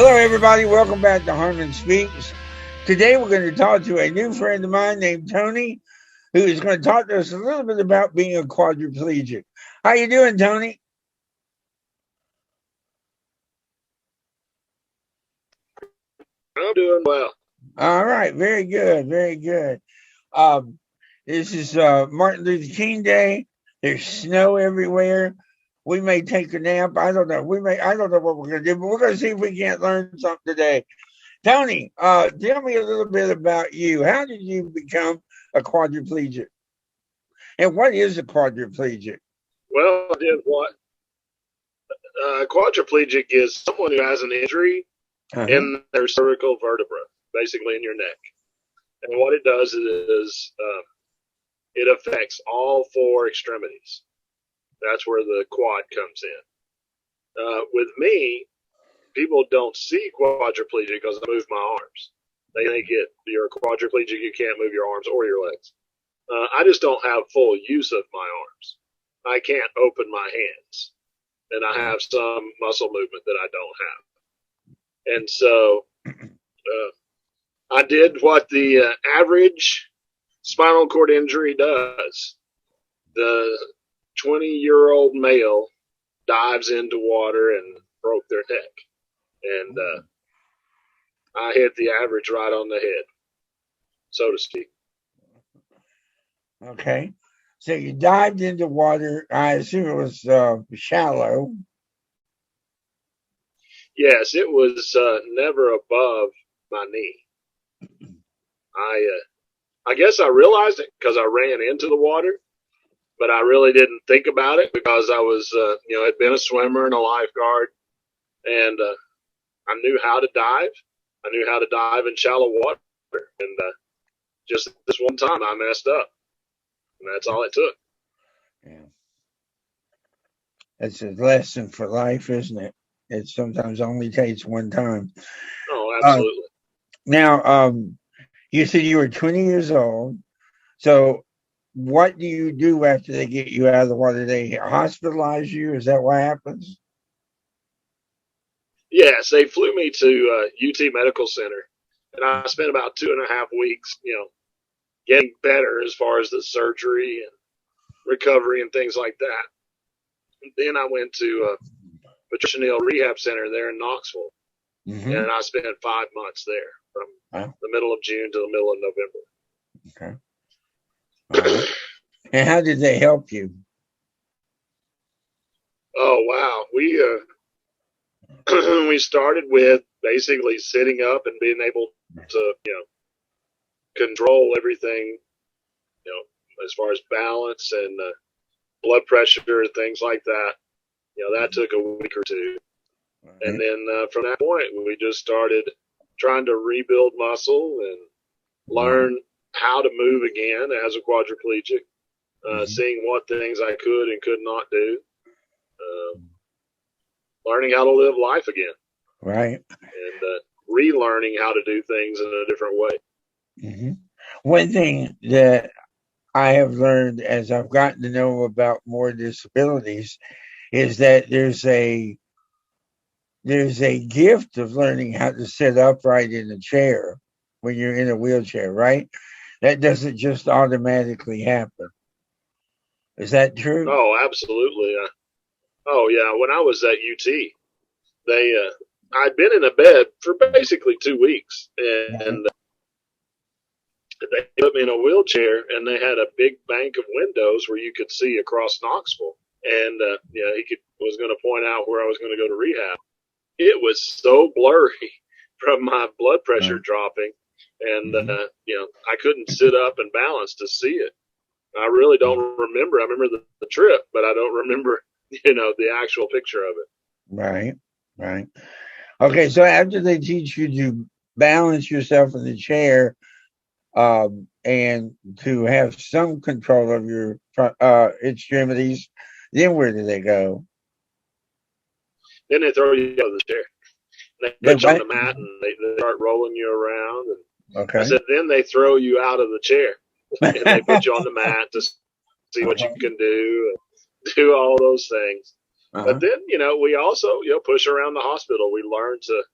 Hello, everybody. Welcome back to Harmon Speaks. Today, we're going to talk to a new friend of mine named Tony, who is going to talk to us a little bit about being a quadriplegic. How you doing, Tony? I'm doing well. All right. Very good. Very good. This is Martin Luther King Day. There's snow everywhere. We may take a nap. I don't know. I don't know what we're going to do, but we're going to see if we can't learn something today. Tony, tell me a little bit about you. How did you become a quadriplegic? And what is a quadriplegic? Well, I did what? Quadriplegic is someone who has an injury in their cervical vertebra, basically in your neck. And what it does is it affects all four extremities. That's where the quad comes in. With me, people don't see quadriplegic because I move my arms. They think you're a quadriplegic, you can't move your arms or your legs. I just don't have full use of my arms. I can't open my hands, and I have some muscle movement that I don't have. And so I did what the average spinal cord injury does. The 20-year-old male dives into water and broke their neck. And I hit the average right on the head, so to speak. Okay. So you dived into water. I assume it was shallow. Yes, it was never above my knee. I guess I realized it because I ran into the water, but I really didn't think about it because I was, had been a swimmer and a lifeguard, and I knew how to dive. I knew how to dive in shallow water, and just this one time I messed up, and that's all it took. Yeah. That's a lesson for life, isn't it? It sometimes only takes one time. Oh, absolutely. Now, you said you were 20 years old. So what do you do after they get you out of the water? They hospitalize you? Is that what happens? Yes, they flew me to UT Medical Center, and I spent about 2.5 weeks, getting better as far as the surgery and recovery and things like that. And then I went to Patricia Neal Rehab Center there in Knoxville, and I spent 5 months there from the middle of June to the middle of November. Okay. And how did they help you? Oh, wow. We started with basically sitting up and being able to, control everything, as far as balance and blood pressure and things like that. That took a week or two. And then from that point, we just started trying to rebuild muscle and learn how to move again as a quadriplegic, seeing what things I could and could not do, learning how to live life again. Right. And relearning how to do things in a different way. One thing that I have learned as I've gotten to know about more disabilities is that there's a gift of learning how to sit upright in a chair when you're in a wheelchair, right? That doesn't just automatically happen. Is that true? Oh, absolutely. Oh, yeah. When I was at UT, I'd been in a bed for basically 2 weeks, and they put me in a wheelchair, and they had a big bank of windows where you could see across Knoxville. And he was going to point out where I was going to go to rehab. It was so blurry from my blood pressure dropping, and I couldn't sit up and balance to see it. I really don't remember. I remember the trip, but I don't remember, the actual picture of it. Right. Okay, so after they teach you to balance yourself in the chair, and to have some control of your extremities, then where do they go? Then they throw you out of the chair. They put you on the mat and they start rolling you around. And I said, then they throw you out of the chair and they put you on the mat to see what you can do and do all those things. But then, we also, push around the hospital. We learn to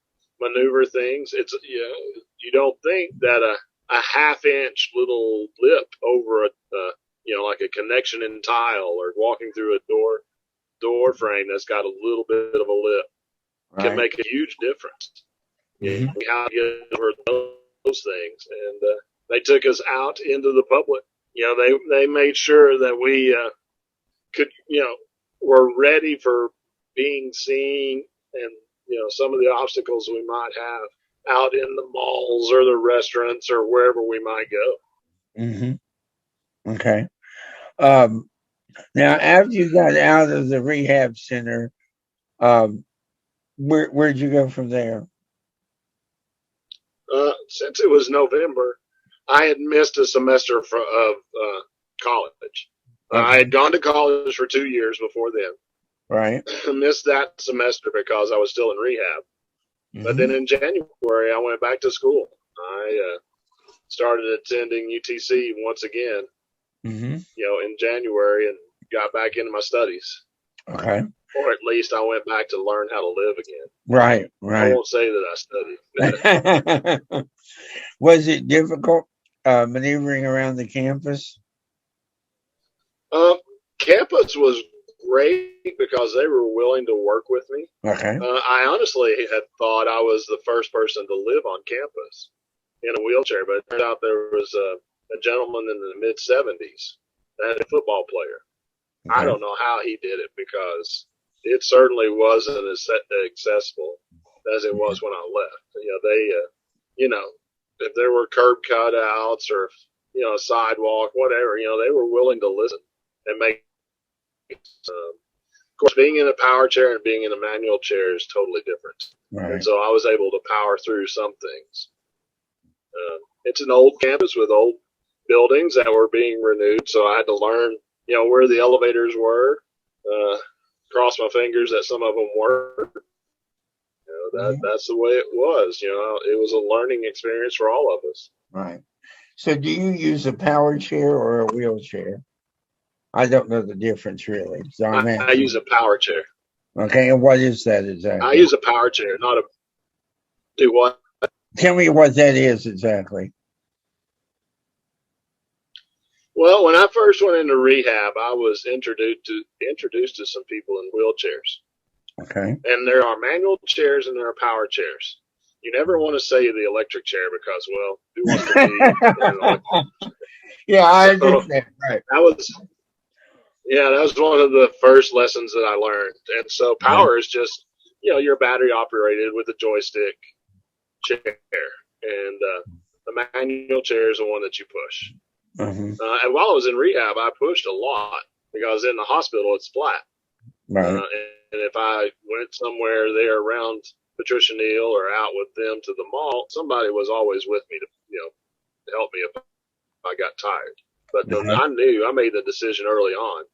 maneuver things. It's, you don't think that a half-inch little lip over like a connection in tile, or walking through a door frame that's got a little bit of a lip, can make a huge difference. Mm-hmm. How to get over those things. And they took us out into the public. They made sure that we could, were ready for being seen, and some of the obstacles we might have out in the malls or the restaurants or wherever we might go. Mm-hmm. Okay. Now, after you got out of the rehab center, where'd you go from there? Since it was November, I had missed a semester of college. Okay. I had gone to college for 2 years before then. Right. I missed that semester because I was still in rehab. Mm-hmm. But then in January, I went back to school. I started attending UTC once again, mm-hmm. In January, and got back into my studies. Okay. Or at least I went back to learn how to live again. Right. I won't say that I studied. Was it difficult maneuvering around the campus? Campus was great because they were willing to work with me. Okay. I honestly had thought I was the first person to live on campus in a wheelchair, but it turned out there was a gentleman in the mid-70s that had a football player. Okay. I don't know how he did it, because it certainly wasn't as accessible as it was when I left. If there were curb cutouts or, a sidewalk, whatever, they were willing to listen and make. Of course, being in a power chair and being in a manual chair is totally different. Right. And so I was able to power through some things. It's an old campus with old buildings that were being renewed, so I had to learn, where the elevators were. Cross my fingers that some of them were. That's the way it was. It was a learning experience for all of us. Right. So, do you use a power chair or a wheelchair? I don't know the difference really. So I use a power chair. Okay, and what is that exactly? I use a power chair, not a. Do what? Tell me what that is exactly. Well, when I first went into rehab, I was introduced to some people in wheelchairs. Okay. And there are manual chairs and there are power chairs. You never want to say the electric chair because, well, who wants to be in an electric? Yeah, I understand. Right. That was one of the first lessons that I learned. And so power is just, you're battery operated with a joystick chair. And the manual chair is the one that you push. Mm-hmm. And while I was in rehab, I pushed a lot because in the hospital it's flat. Right. And if I went somewhere there around Patricia Neal or out with them to the mall, somebody was always with me to, help me if I got tired. But I knew, I made the decision early on.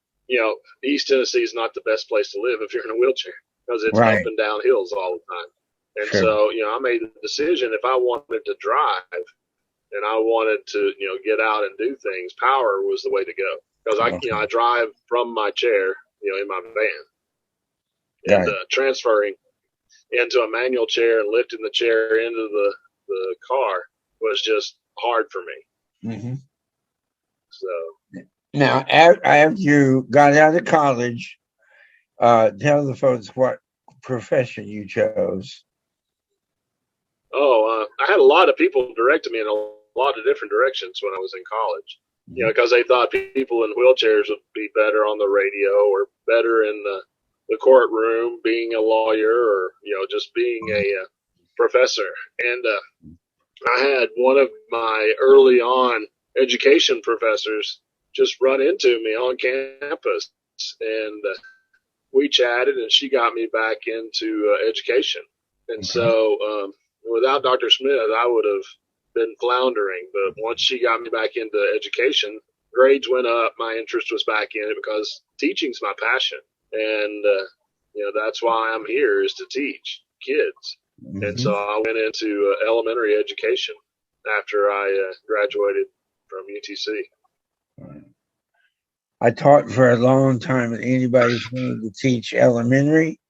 East Tennessee is not the best place to live if you're in a wheelchair because it's up and down hills all the time. And so, I made the decision if I wanted to drive and I wanted to, get out and do things, power was the way to go. Because I drive from my chair, in my van. And transferring into a manual chair and lifting the chair into the car was just hard for me. Mm-hmm. So now, after you got out of college, tell the folks what profession you chose. I had a lot of people directing me in a lot of different directions when I was in college. Because they thought people in wheelchairs would be better on the radio or better in the courtroom, being a lawyer, or just being a professor. And I had one of my early on education professors just run into me on campus, and we chatted, and she got me back into education. And so without Dr. Smith, I would have been floundering. But once she got me back into education, grades went up, my interest was back in it because teaching's my passion. And that's why I'm here, is to teach kids. Mm-hmm. And so I went into elementary education after I graduated from UTC. I taught for a long time, and anybody who's willing to teach elementary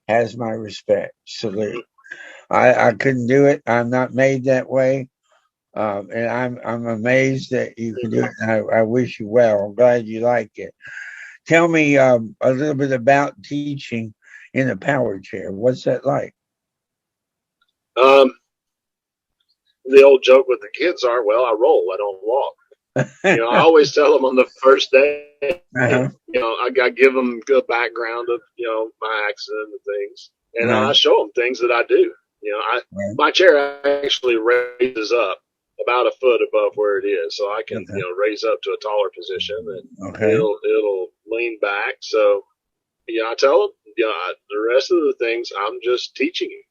has my respect. Salute. I couldn't do it. I'm not made that way. And I'm amazed that you can do it. And I wish you well. I'm glad you like it. Tell me a little bit about teaching in a power chair. What's that like? Um, the old joke with the kids are, well, I roll, I don't walk. I always tell them on the first day, Uh-huh. I give them good background of, my accident and things. And I Right. show them things that I do. Right. My chair actually raises up about a foot above where it is. So I can, Okay. raise up to a taller position and Okay. it'll lean back. So, I tell them, the rest of the things I'm just teaching you.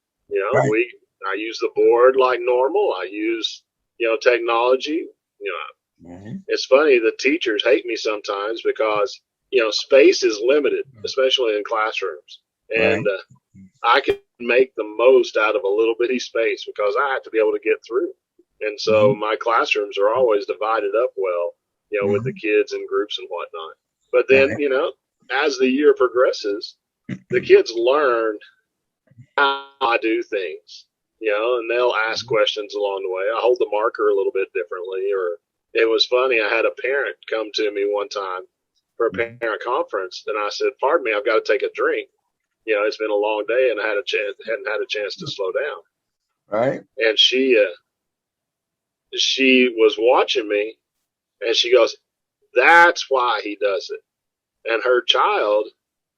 Right. I use the board like normal. I use, technology. Mm-hmm. It's funny, the teachers hate me sometimes because, space is limited, especially in classrooms. Right. And I can make the most out of a little bitty space because I have to be able to get through. And so Mm-hmm. my classrooms are always divided up well, with the Mm-hmm. kids in groups and whatnot. But then, Right. as the year progresses, the kids learn how I do things, and they'll ask questions along the way. I hold the marker a little bit differently. Or it was funny, I had a parent come to me one time for a Mm-hmm. parent conference, and I said, "Pardon me, I've got to take a drink. It's been a long day, and I hadn't had a chance to slow down." Right. And she was watching me, and she goes, "That's why he does it." And her child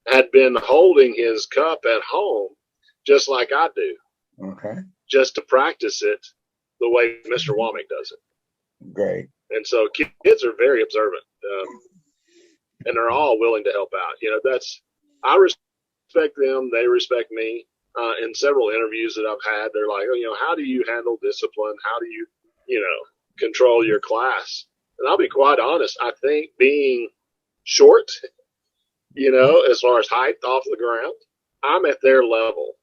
had been holding his cup at home just like I do, Okay. just to practice it the way Mr. Womac does it. Great. And so kids are very observant, and they're all willing to help out. I respect them. They respect me. In several interviews that I've had, they're like, "Oh, how do you handle discipline? How do you, control your class?" And I'll be quite honest. I think being short, as far as height off the ground, I'm at their level.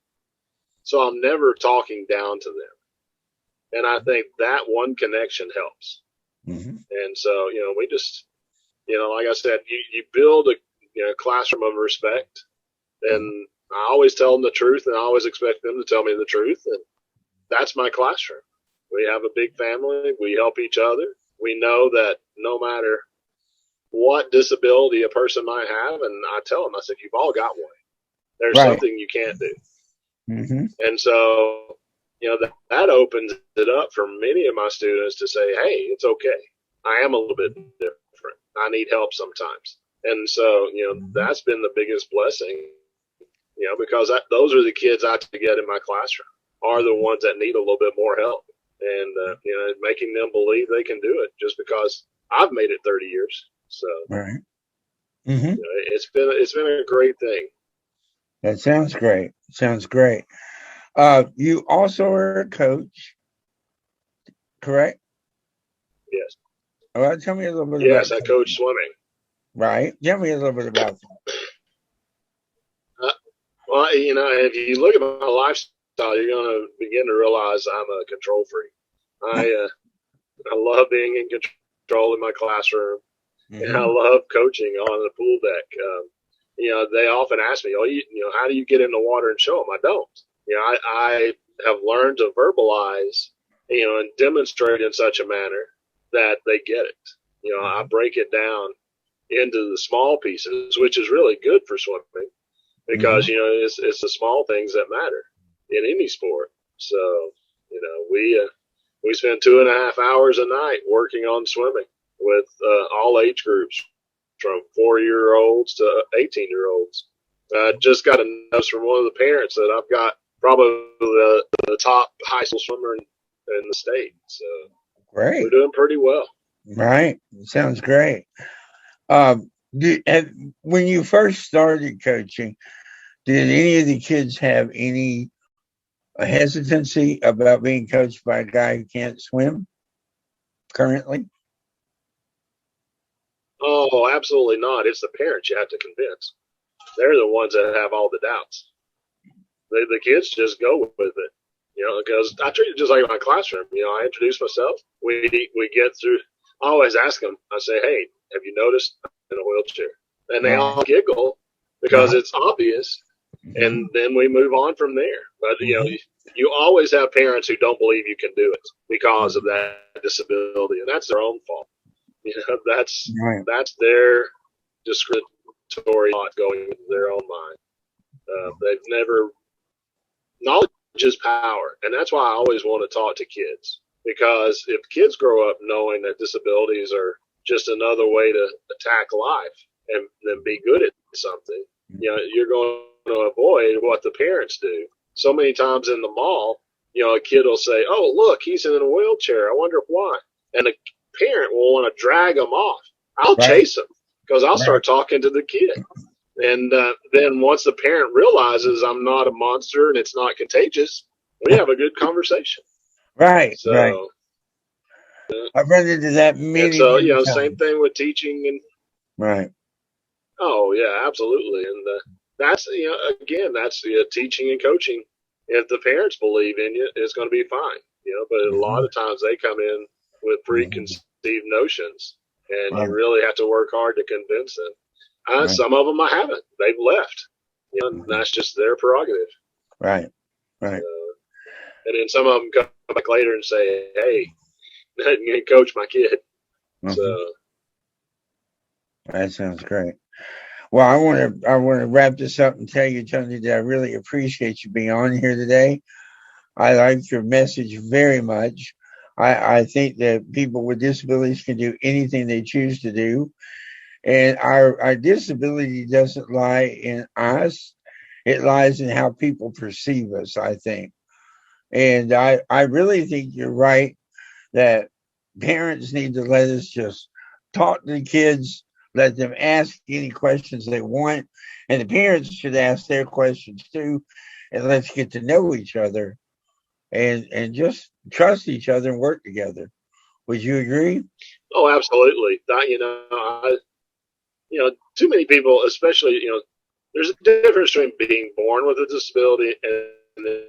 So I'm never talking down to them. And I think that one connection helps. Mm-hmm. And so, we just, like I said, you build a classroom of respect. And I always tell them the truth, and I always expect them to tell me the truth. And that's my classroom. We have a big family. We help each other. We know that no matter what disability a person might have, and I tell them, I said, you've all got one. There's Right. something you can't do. Mm-hmm. And so, that opens it up for many of my students to say, hey, it's okay. I am a little bit different. I need help sometimes. And so, that's been the biggest blessing, because those are the kids I get in my classroom are the ones that need a little bit more help. And, making them believe they can do it just because I've made it 30 years. So, Right. Mm-hmm. it's been a great thing. That sounds great. Sounds great. You also are a coach, correct? Yes. Well, tell me a little bit about Yes, I coach coaching. swimming. Right. Tell me a little bit about that. Well, if you look at my lifestyle, you're going to begin to realize I'm a control freak. I love being in control in my classroom, and I Mm-hmm. love coaching on the pool deck. They often ask me, "Oh, how do you get in the water and show them?" I don't. I have learned to verbalize, and demonstrate in such a manner that they get it. I break it down into the small pieces, which is really good for swimming because Mm-hmm. it's the small things that matter in any sport. So we spend 2.5 hours a night working on swimming with all age groups, from 4-year-olds to 18-year-olds. I just got a notice from one of the parents that I've got probably the top high school swimmer in the state. So we're Great. doing pretty well. Right. Sounds great. Um, when you first started coaching, did any of the kids have any hesitancy about being coached by a guy who can't swim currently? Oh, absolutely not. It's the parents you have to convince. They're the ones that have all the doubts. The kids just go with it, because I treat it just like my classroom. I introduce myself. We get through. I always ask them. I say, "Hey, have you noticed I'm in a wheelchair?" And they Right. all giggle because Uh-huh. it's obvious. Mm-hmm. And then we move on from there. But Mm-hmm. you always have parents who don't believe you can do it because of that disability, and that's their own fault. That's their discriminatory thought going into their own mind. They've never knowledge is power, and that's why I always want to talk to kids, because if kids grow up knowing that disabilities are just another way to attack life and then be good at something, you're going to avoid what the parents do. So many times in the mall, a kid will say, "Oh, look, he's in a wheelchair. I wonder why." And the parent will want to drag him off. I'll chase him because I'll start talking to the kid. And then once the parent realizes I'm not a monster and it's not contagious, we have a good conversation. Right. So, right. I've run into that many. So, times. Same thing with teaching and. Right. Oh yeah, absolutely. And that's again, that's teaching and coaching. If the parents believe in you, it's going to be fine. But a lot of times they come in with preconceived notions, and you really have to work hard to convince them. Some of them I haven't. They've left. And that's just their prerogative. Right. Right. And then some of them come back later and say, "Hey, coach my kid." So that sounds great. Well, I want to wrap this up and tell you, Tony, that I really appreciate you being on here today. I like your message very much. I think that people with disabilities can do anything they choose to do. And our disability doesn't lie in us. It lies in how people perceive us, I think. And I really think you're right that parents need to let us just talk to the kids, let them ask any questions they want. And the parents should ask their questions too. And let's get to know each other and just trust each other and work together. Would you agree? Oh, absolutely. Too many people, especially, there's a difference between being born with a disability and then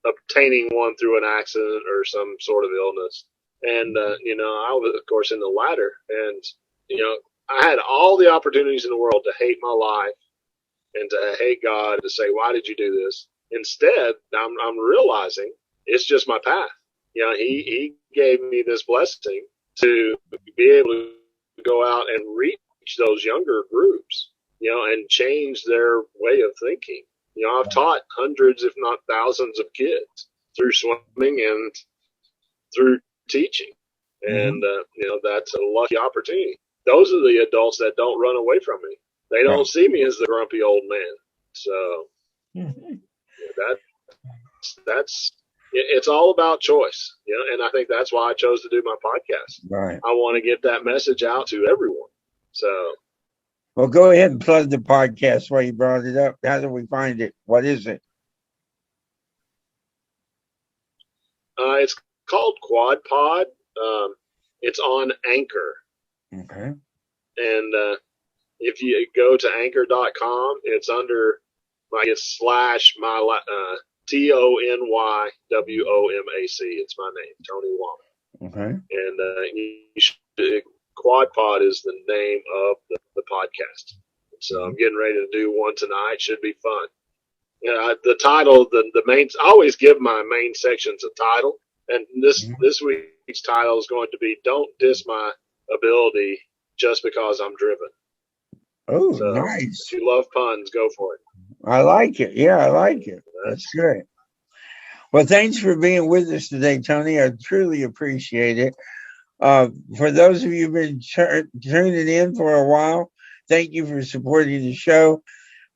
obtaining one through an accident or some sort of illness. And, I was, of course, in the latter. And, I had all the opportunities in the world to hate my life and to hate God, to say, "Why did you do this?" Instead, I'm realizing it's just my path. He gave me this blessing to be able to go out and reach those younger groups, and change their way of thinking. I've taught hundreds, if not thousands of kids through swimming and through teaching. And, that's a lucky opportunity. Those are the adults that don't run away from me. They don't see me as the grumpy old man. So it's all about choice, and I think that's why I chose to do my podcast. Right. I want to get that message out to everyone. So, well, go ahead and plug the podcast while you brought it up. How do we find it? What is it? It's called Quad Pod. It's on Anchor. Okay. And if you go to anchor.com, it's under it's / my TonyWomac. It's my name, Tony Womac. Okay. And Quad Pod is the name of the podcast. So I'm getting ready to do one tonight. Should be fun. The title, the main. I always give my main sections a title, and this week's title is going to be "Don't Diss My Ability Just Because I'm Driven." Oh, so, nice. If you love puns, go for it. I like it. Yeah, I like it. That's great. Well, thanks for being with us today, Tony. I truly appreciate it. For those of you who've been tuning in for a while, thank you for supporting the show.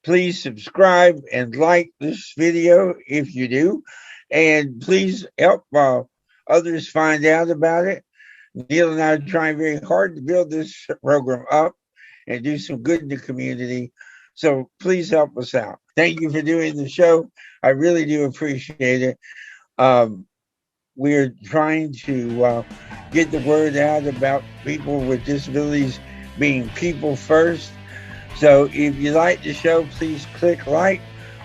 Please subscribe and like this video if you do. And please help others find out about it. Neil and I are trying very hard to build this program up and do some good in the community. So please help us out. Thank you for doing the show. I really do appreciate it. We're trying to get the word out about people with disabilities being people first. So if you like the show, please click like,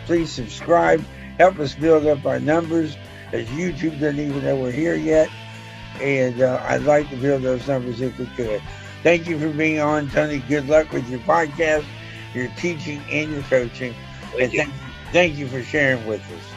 please subscribe, help us build up our numbers, as YouTube doesn't even know we're here yet. And I'd like to build those numbers if we could. Thank you for being on, Tony. Good luck with your podcast, your teaching, and your coaching. Thank you for sharing with us.